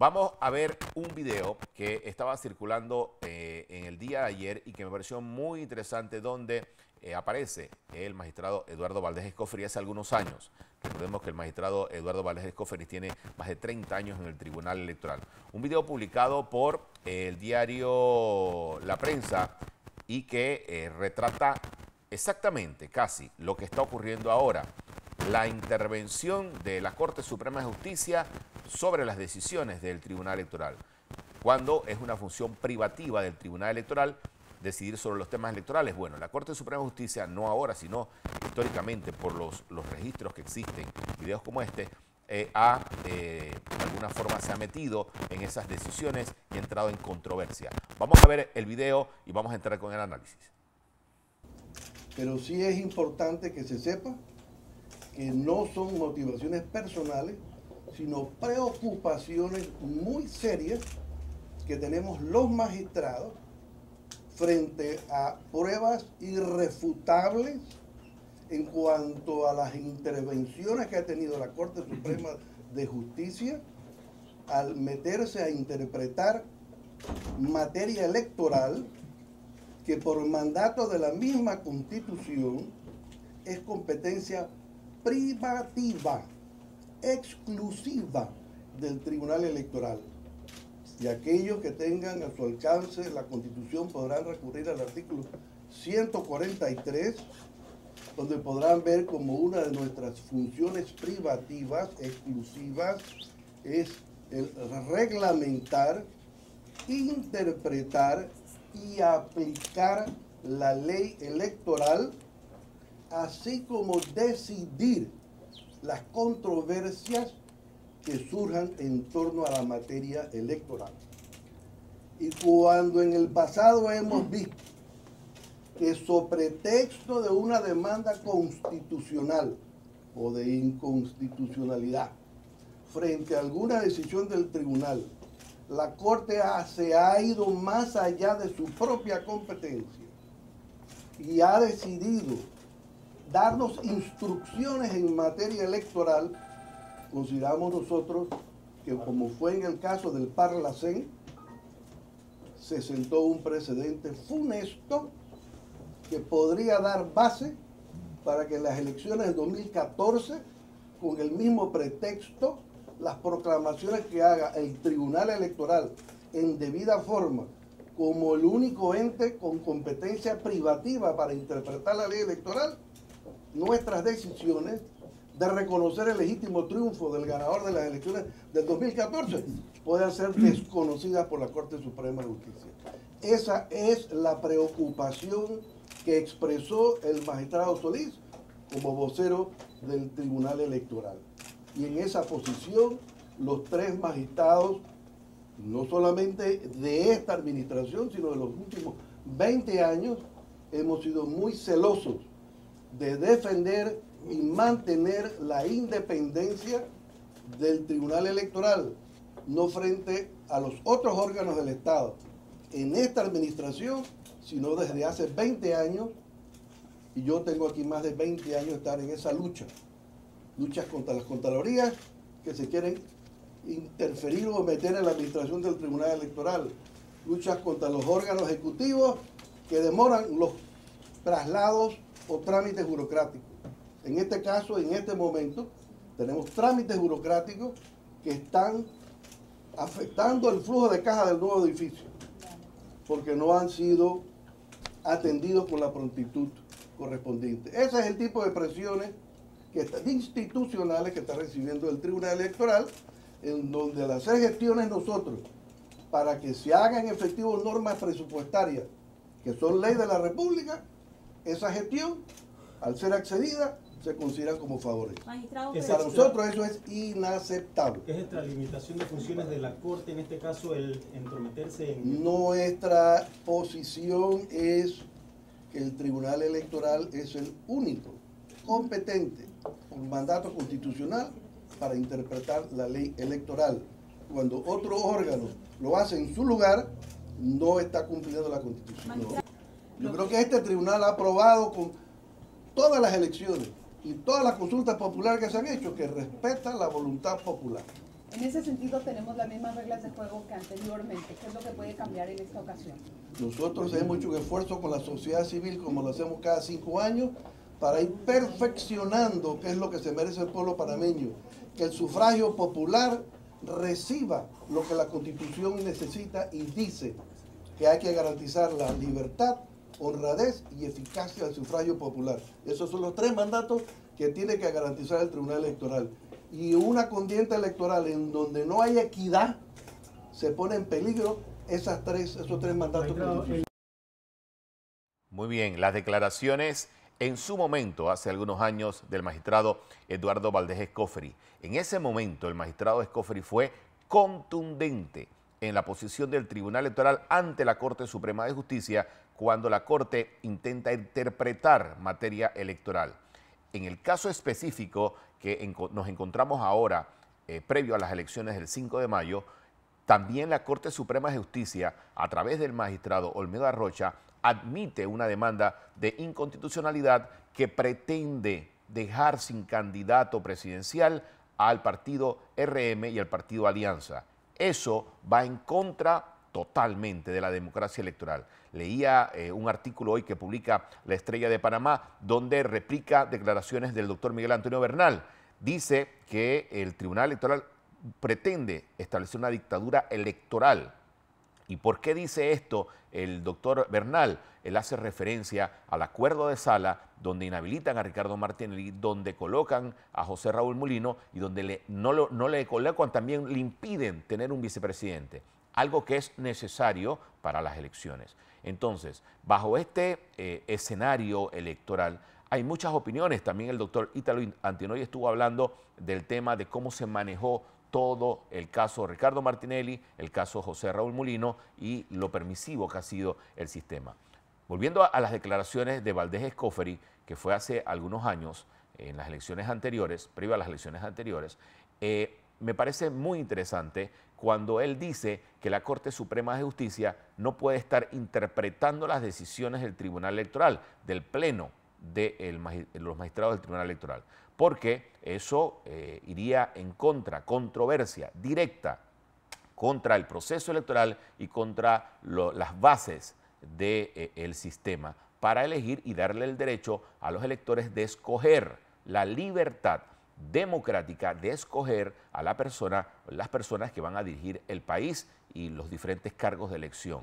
Vamos a ver un video que estaba circulando en el día de ayer y que me pareció muy interesante, donde aparece el magistrado Eduardo Valdés Escoferi hace algunos años. Recordemos que el magistrado Eduardo Valdés Escoferi tiene más de 30 años en el Tribunal Electoral. Un video publicado por el diario La Prensa y que retrata exactamente, casi, lo que está ocurriendo ahora. La intervención de la Corte Suprema de Justicia sobre las decisiones del Tribunal Electoral, cuando es una función privativa del Tribunal Electoral decidir sobre los temas electorales. Bueno, la Corte Suprema de Justicia, no ahora, sino históricamente por los registros que existen, videos como este, de alguna forma se ha metido en esas decisiones y ha entrado en controversia. Vamos a ver el video y vamos a entrar con el análisis. Pero sí es importante que se sepa que no son motivaciones personales, sino preocupaciones muy serias que tenemos los magistrados frente a pruebas irrefutables en cuanto a las intervenciones que ha tenido la Corte Suprema de Justicia al meterse a interpretar materia electoral que por mandato de la misma Constitución es competencia privativa, exclusiva del Tribunal Electoral. Y aquellos que tengan a su alcance la Constitución podrán recurrir al artículo 143, donde podrán ver como una de nuestras funciones privativas, exclusivas, es el reglamentar, interpretar y aplicar la ley electoral, así como decidir las controversias que surjan en torno a la materia electoral. Y cuando en el pasado hemos visto que sobre texto de una demanda constitucional o de inconstitucionalidad frente a alguna decisión del tribunal, la Corte se ha ido más allá de su propia competencia y ha decidido darnos instrucciones en materia electoral, consideramos nosotros que, como fue en el caso del Parlacén, se sentó un precedente funesto que podría dar base para que en las elecciones del 2014, con el mismo pretexto, las proclamaciones que haga el Tribunal Electoral en debida forma, como el único ente con competencia privativa para interpretar la ley electoral, nuestras decisiones de reconocer el legítimo triunfo del ganador de las elecciones del 2014 puedan ser desconocidas por la Corte Suprema de Justicia. Esa es la preocupación que expresó el magistrado Solís como vocero del Tribunal Electoral. Y en esa posición, los tres magistrados, no solamente de esta administración, sino de los últimos 20 años, hemos sido muy celosos de defender y mantener la independencia del Tribunal Electoral, no frente a los otros órganos del Estado, en esta administración, sino desde hace 20 años, y yo tengo aquí más de 20 años de estar en esa lucha, luchas contra las contralorías que se quieren interferir o meter en la administración del Tribunal Electoral, luchas contra los órganos ejecutivos que demoran los traslados o trámites burocráticos. En este caso, en este momento, tenemos trámites burocráticos que están afectando el flujo de caja del nuevo edificio, porque no han sido atendidos con la prontitud correspondiente. Ese es el tipo de presiones institucionales que está recibiendo el Tribunal Electoral, en donde al hacer gestiones nosotros, para que se hagan efectivos normas presupuestarias, que son ley de la República, esa gestión, al ser accedida, se considera como favores. Para nosotros eso es inaceptable. ¿Es extralimitación de funciones de la Corte, en este caso el entrometerse en...? Nuestra posición es que el Tribunal Electoral es el único competente por mandato constitucional para interpretar la ley electoral. Cuando otro órgano lo hace en su lugar, no está cumpliendo la Constitución. Yo creo que este tribunal ha aprobado con todas las elecciones y todas las consultas populares que se han hecho que respetan la voluntad popular. En ese sentido, tenemos las mismas reglas de juego que anteriormente. ¿Qué es lo que puede cambiar en esta ocasión? Nosotros hemos hecho un esfuerzo con la sociedad civil, como lo hacemos cada 5 años, para ir perfeccionando qué es lo que se merece el pueblo panameño. Que el sufragio popular reciba lo que la Constitución necesita y dice que hay que garantizar la libertad, honradez y eficacia del sufragio popular. Esos son los 3 mandatos que tiene que garantizar el Tribunal Electoral. Y una contienda electoral en donde no hay equidad, se pone en peligro esos tres mandatos. Muy bien, las declaraciones en su momento, hace algunos años, del magistrado Eduardo Valdés Escofri. En ese momento, el magistrado Escofri fue contundente en la posición del Tribunal Electoral ante la Corte Suprema de Justicia cuando la Corte intenta interpretar materia electoral. En el caso específico que nos encontramos ahora, previo a las elecciones del 5 de mayo, también la Corte Suprema de Justicia, a través del magistrado Olmedo Arrocha, admite una demanda de inconstitucionalidad que pretende dejar sin candidato presidencial al partido RM y al partido Alianza. Eso va en contra totalmente de la democracia electoral. Leía un artículo hoy que publica La Estrella de Panamá, donde replica declaraciones del doctor Miguel Antonio Bernal. Dice que el Tribunal Electoral pretende establecer una dictadura electoral. ¿Y por qué dice esto el doctor Bernal? Él hace referencia al acuerdo de sala donde inhabilitan a Ricardo Martinelli, donde colocan a José Raúl Mulino y donde no le colocan, también le impiden tener un vicepresidente, algo que es necesario para las elecciones. Entonces, bajo este escenario electoral, hay muchas opiniones. También el doctor Ítalo Antinoy estuvo hablando del tema de cómo se manejó todo el caso Ricardo Martinelli, el caso José Raúl Mulino y lo permisivo que ha sido el sistema. Volviendo a las declaraciones de Valdés Escofri, que fue hace algunos años, en las elecciones anteriores, previo a las elecciones anteriores, me parece muy interesante cuando él dice que la Corte Suprema de Justicia no puede estar interpretando las decisiones del Tribunal Electoral, del Pleno de los magistrados del Tribunal Electoral, porque eso iría en controversia directa contra el proceso electoral y contra las bases del sistema para elegir y darle el derecho a los electores de escoger, la libertad democrática de escoger a las personas que van a dirigir el país y los diferentes cargos de elección.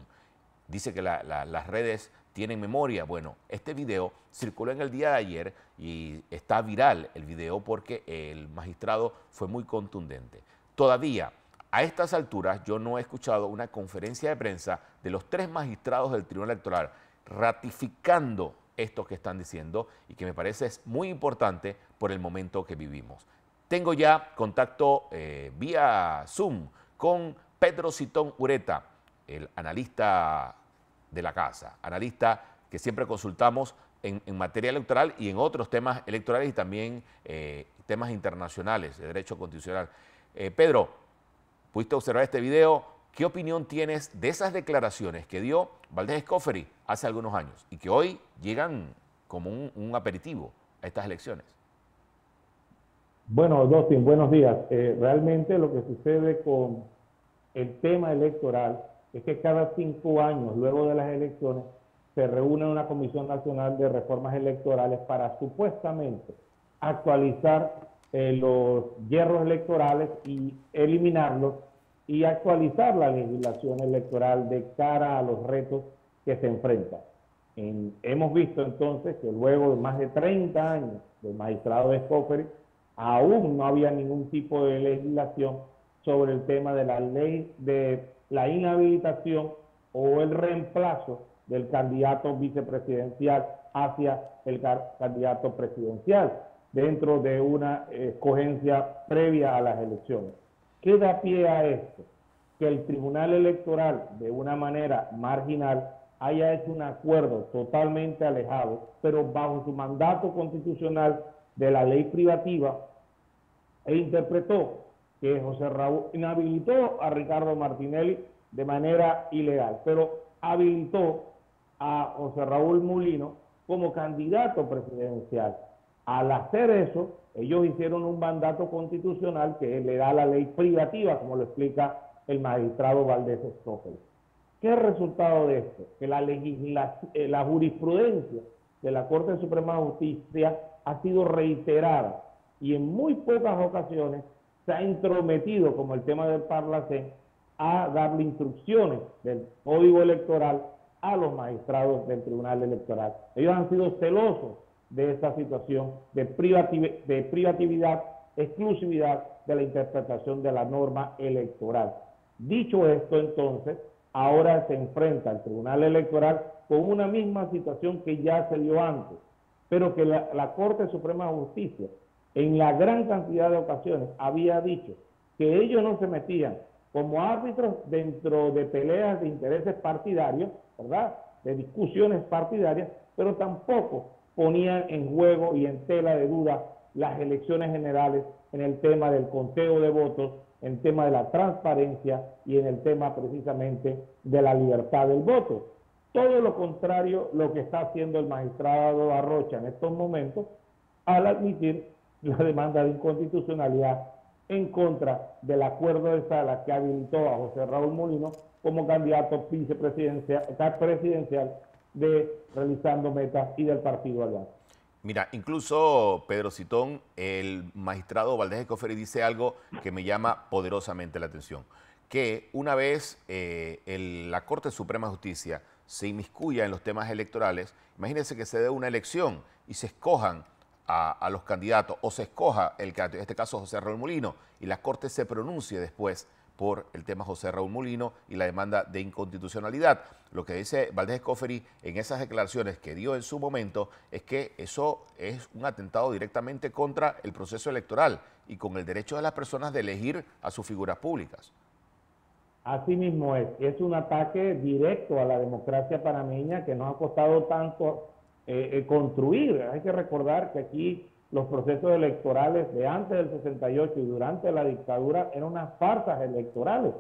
Dice que las redes tienen memoria. Bueno, este video circuló en el día de ayer y está viral el video porque el magistrado fue muy contundente. Todavía, a estas alturas, yo no he escuchado una conferencia de prensa de los 3 magistrados del Tribunal Electoral ratificando esto que están diciendo y que me parece es muy importante por el momento que vivimos. Tengo ya contacto vía Zoom con Pedro Citón Ureta, el analista de la casa, analista que siempre consultamos en materia electoral y en otros temas electorales y también temas internacionales de derecho constitucional. Pedro, pudiste observar este video. ¿Qué opinión tienes de esas declaraciones que dio Valdés Escofri hace algunos años y que hoy llegan como un aperitivo a estas elecciones? Bueno, Dustin, buenos días. Realmente lo que sucede con el tema electoral es que cada 5 años, luego de las elecciones, se reúne una Comisión Nacional de Reformas Electorales para supuestamente actualizar los hierros electorales y eliminarlos y actualizar la legislación electoral de cara a los retos que se enfrentan. Hemos visto entonces que luego de más de 30 años del magistrado Escofri, aún no había ningún tipo de legislación sobre el tema de la ley de la inhabilitación o el reemplazo del candidato vicepresidencial hacia el candidato presidencial dentro de una escogencia previa a las elecciones. ¿Qué da pie a esto? Que el Tribunal Electoral, de una manera marginal, haya hecho un acuerdo totalmente alejado, pero bajo su mandato constitucional de la ley privativa, e interpretó que José Raúl inhabilitó a Ricardo Martinelli de manera ilegal, pero habilitó a José Raúl Mulino como candidato presidencial. Al hacer eso, ellos hicieron un mandato constitucional que le da la ley privativa, como lo explica el magistrado Valdés Escoferi. ¿Qué es el resultado de esto? Que la jurisprudencia de la Corte Suprema de Justicia ha sido reiterada y en muy pocas ocasiones se ha intrometido, como el tema del Parlacén, a darle instrucciones del Código Electoral a los magistrados del Tribunal Electoral. Ellos han sido celosos de esta situación de privatividad, exclusividad de la interpretación de la norma electoral. Dicho esto, entonces, ahora se enfrenta el Tribunal Electoral con una misma situación que ya se dio antes, pero que la Corte Suprema de Justicia, en la gran cantidad de ocasiones, había dicho que ellos no se metían como árbitros dentro de peleas de intereses partidarios, ¿verdad?, de discusiones partidarias, pero tampoco ponían en juego y en tela de duda las elecciones generales en el tema del conteo de votos, en el tema de la transparencia y en el tema precisamente de la libertad del voto. Todo lo contrario lo que está haciendo el magistrado Arrocha en estos momentos al admitir la demanda de inconstitucionalidad en contra del acuerdo de sala que habilitó a José Raúl Mulino como candidato presidencial de Realizando Metas y del Partido Alianza. Mira, incluso Pedro Citón, el magistrado Valdés Escoferi dice algo que me llama poderosamente la atención, que una vez la Corte Suprema de Justicia se inmiscuya en los temas electorales, imagínense que se dé una elección y se escojan a los candidatos, o se escoja el candidato, en este caso José Raúl Mulino, y la Corte se pronuncie después por el tema José Raúl Mulino y la demanda de inconstitucionalidad. Lo que dice Valdés Escoferi en esas declaraciones que dio en su momento es que eso es un atentado directamente contra el proceso electoral y con el derecho de las personas de elegir a sus figuras públicas. Así mismo es un ataque directo a la democracia panameña que nos ha costado tanto construir. Hay que recordar que aquí los procesos electorales de antes del 68 y durante la dictadura eran unas farsas electorales.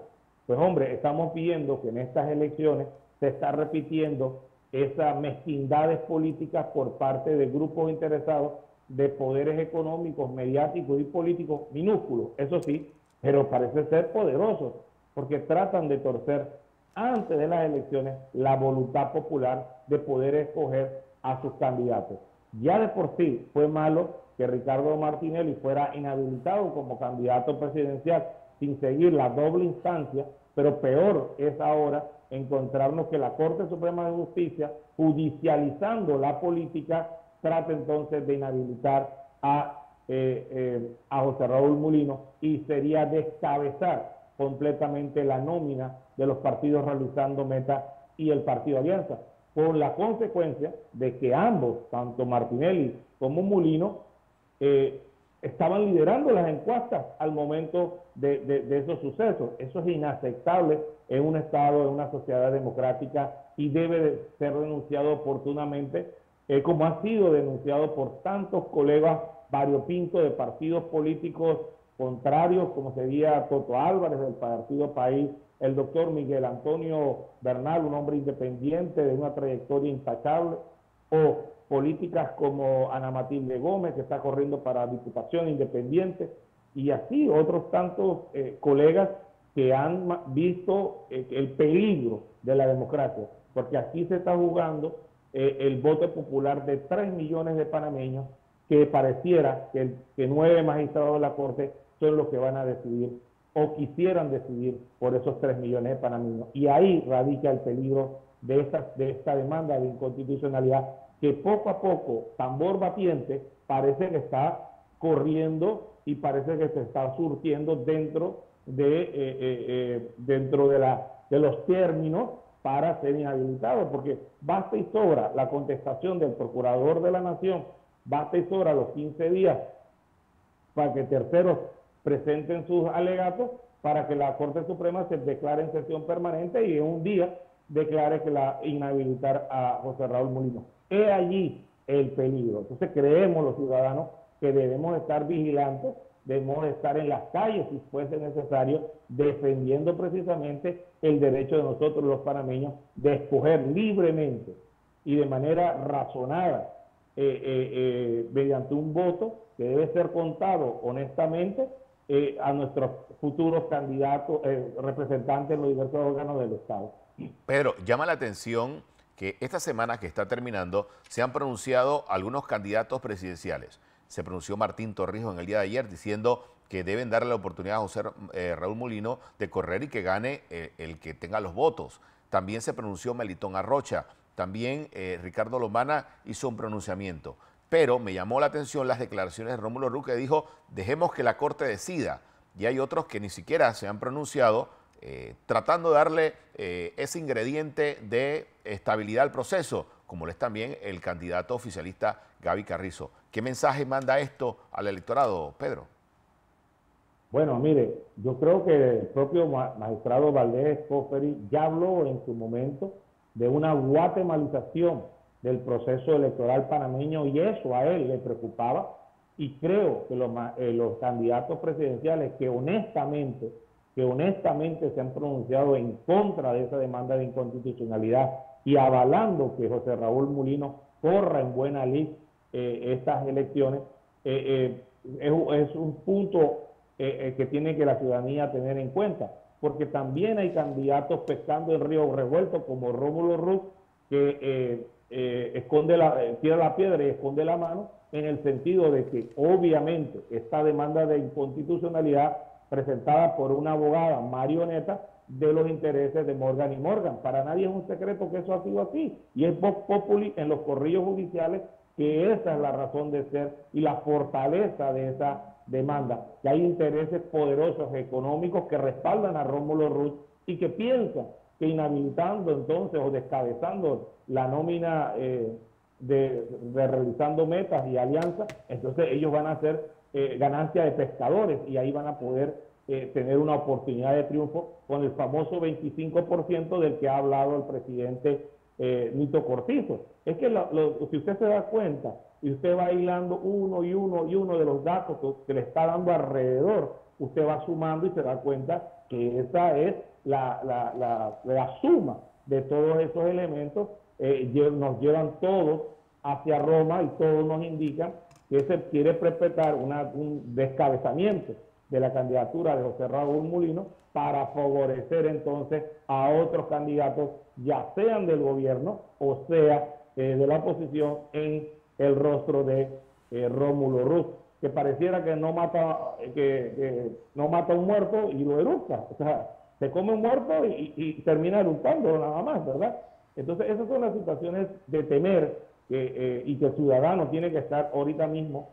Pues hombre, estamos viendo que en estas elecciones se está repitiendo esas mezquindades políticas por parte de grupos interesados de poderes económicos, mediáticos y políticos minúsculos, eso sí, pero parece ser poderosos, porque tratan de torcer antes de las elecciones la voluntad popular de poder escoger a sus candidatos. Ya de por sí fue malo que Ricardo Martinelli fuera inhabilitado como candidato presidencial sin seguir la doble instancia, pero peor es ahora encontrarnos que la Corte Suprema de Justicia, judicializando la política, trata entonces de inhabilitar a José Raúl Mulino, y sería descabezar completamente la nómina de los partidos Realizando Metas y el Partido Alianza, con la consecuencia de que ambos, tanto Martinelli como Mulino, estaban liderando las encuestas al momento de esos sucesos. Eso es inaceptable en un Estado, en una sociedad democrática, y debe de ser denunciado oportunamente, como ha sido denunciado por tantos colegas variopintos de partidos políticos contrarios, como sería Toto Álvarez del Partido País, el doctor Miguel Antonio Bernal, un hombre independiente de una trayectoria intachable, o políticas como Ana Matilde Gómez, que está corriendo para Diputación Independiente, y así otros tantos colegas que han visto el peligro de la democracia, porque aquí se está jugando el voto popular de 3 millones de panameños, que pareciera que 9 magistrados de la Corte son los que van a decidir o quisieran decidir por esos 3 millones de panameños. Y ahí radica el peligro de esta demanda de inconstitucionalidad, que poco a poco, tambor batiente, parece que está corriendo y parece que se está surtiendo dentro de los términos para ser inhabilitado, porque basta y sobra la contestación del Procurador de la Nación, basta y sobra los 15 días para que terceros presenten sus alegatos para que la Corte Suprema se declare en sesión permanente y en un día declare que inhabilitar a José Raúl Mulino. Es allí el peligro. Entonces creemos los ciudadanos que debemos estar vigilantes, debemos estar en las calles si fuese necesario, defendiendo precisamente el derecho de nosotros los panameños de escoger libremente y de manera razonada mediante un voto que debe ser contado honestamente a nuestros futuros candidatos, representantes en los diversos órganos del Estado. Pedro, llama la atención que esta semana que está terminando se han pronunciado algunos candidatos presidenciales. Se pronunció Martín Torrijos en el día de ayer diciendo que deben darle la oportunidad a José Raúl Mulino de correr y que gane el que tenga los votos. También se pronunció Melitón Arrocha. También Ricardo Lombana hizo un pronunciamiento. Pero me llamó la atención las declaraciones de Rómulo Rux, que dijo, dejemos que la Corte decida. Y hay otros que ni siquiera se han pronunciado, tratando de darle ese ingrediente de estabilidad al proceso, como lo es también el candidato oficialista Gaby Carrizo. ¿Qué mensaje manda esto al electorado, Pedro? Bueno, mire, yo creo que el propio magistrado Valdés Escoferi ya habló en su momento de una guatemalización del proceso electoral panameño y eso a él le preocupaba, y creo que los candidatos presidenciales que honestamente se han pronunciado en contra de esa demanda de inconstitucionalidad y avalando que José Raúl Mulino corra en buena lid estas elecciones, es un punto que tiene que la ciudadanía tener en cuenta, porque también hay candidatos pescando en río revuelto como Rómulo Rux, que tira la piedra y esconde la mano, en el sentido de que obviamente esta demanda de inconstitucionalidad presentada por una abogada marioneta de los intereses de Morgan y Morgan. Para nadie es un secreto que eso ha sido así, y es vox populi en los corrillos judiciales que esa es la razón de ser y la fortaleza de esa demanda, que hay intereses poderosos económicos que respaldan a Rómulo Rux y que piensan que inhabilitando entonces o descabezando la nómina de realizando metas y alianzas, entonces ellos van a hacer ganancia de pescadores y ahí van a poder tener una oportunidad de triunfo con el famoso 25% del que ha hablado el presidente Nito Cortizo. Es que si usted se da cuenta y usted va hilando uno y uno de los datos que le está dando alrededor, usted va sumando y se da cuenta que esa es la suma de todos esos elementos, nos llevan todos hacia Roma y todos nos indican que se quiere perpetrar un descabezamiento de la candidatura de José Raúl Mulino para favorecer entonces a otros candidatos, ya sean del gobierno o sea de la oposición, en el rostro de Rómulo Rux, que pareciera que no mata un muerto y lo eructa. O sea, se come un muerto y termina eructando nada más, ¿verdad? Entonces esas son las situaciones de temer y que el ciudadano tiene que estar ahorita mismo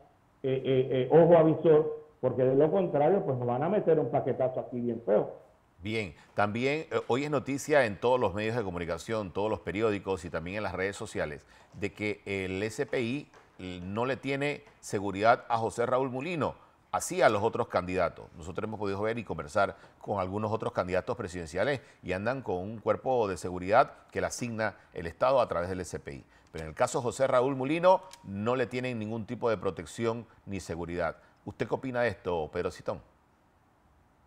ojo avisor, porque de lo contrario pues nos van a meter un paquetazo aquí bien feo. Bien, también hoy es noticia en todos los medios de comunicación, todos los periódicos y también en las redes sociales, de que el SPI no le tiene seguridad a José Raúl Mulino, así a los otros candidatos. Nosotros hemos podido ver y conversar con algunos otros candidatos presidenciales y andan con un cuerpo de seguridad que le asigna el Estado a través del SPI. Pero en el caso de José Raúl Mulino no le tienen ningún tipo de protección ni seguridad. ¿Usted qué opina de esto, Pedro Citón?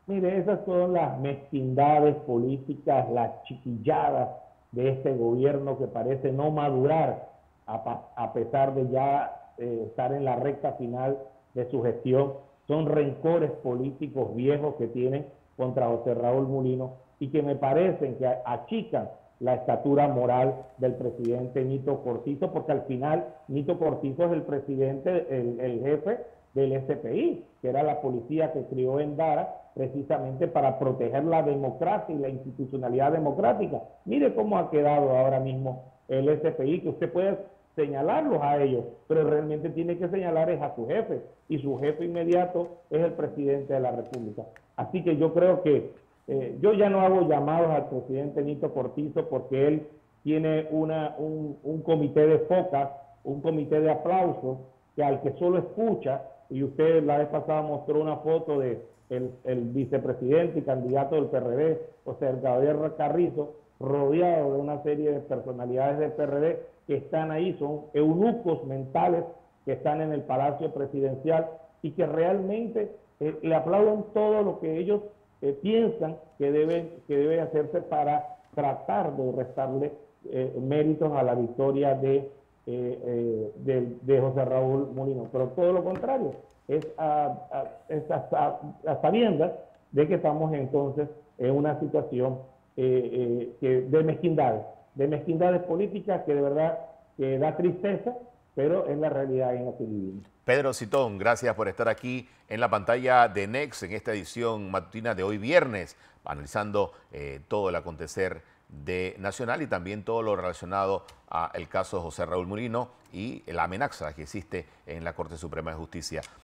Mire, esas son las mezquindades políticas, las chiquilladas de este gobierno que parece no madurar a pesar de ya estar en la recta final de su gestión. Son rencores políticos viejos que tienen contra José Raúl Mulino y que me parecen que achican la estatura moral del presidente Nito Cortizo, porque al final Nito Cortizo es el presidente, el jefe del SPI, que era la policía que crió en Dara precisamente para proteger la democracia y la institucionalidad democrática. Mire cómo ha quedado ahora mismo el SPI, que usted puede señalarlos a ellos, pero realmente tiene que señalar es a su jefe, y su jefe inmediato es el presidente de la República. Así que yo creo que yo ya no hago llamados al presidente Nito Cortizo, porque él tiene un comité de focas, un comité de aplausos, que al que solo escucha, y usted la vez pasada mostró una foto de el vicepresidente y candidato del PRD, José Gabriel Carrizo, rodeado de una serie de personalidades del PRD que están ahí, son eunucos mentales que están en el Palacio Presidencial y que realmente le aplauden todo lo que ellos piensan que debe hacerse para tratar de restarle méritos a la victoria de de José Raúl Mulino. Pero todo lo contrario, es a sabiendas de que estamos entonces en una situación de mezquindades políticas que de verdad que da tristeza, pero es la realidad en la que vivimos. Pedro Citón, gracias por estar aquí en la pantalla de Next en esta edición matutina de hoy viernes, analizando todo el acontecer de Nacional y también todo lo relacionado al caso de José Raúl Mulino y la amenaza que existe en la Corte Suprema de Justicia.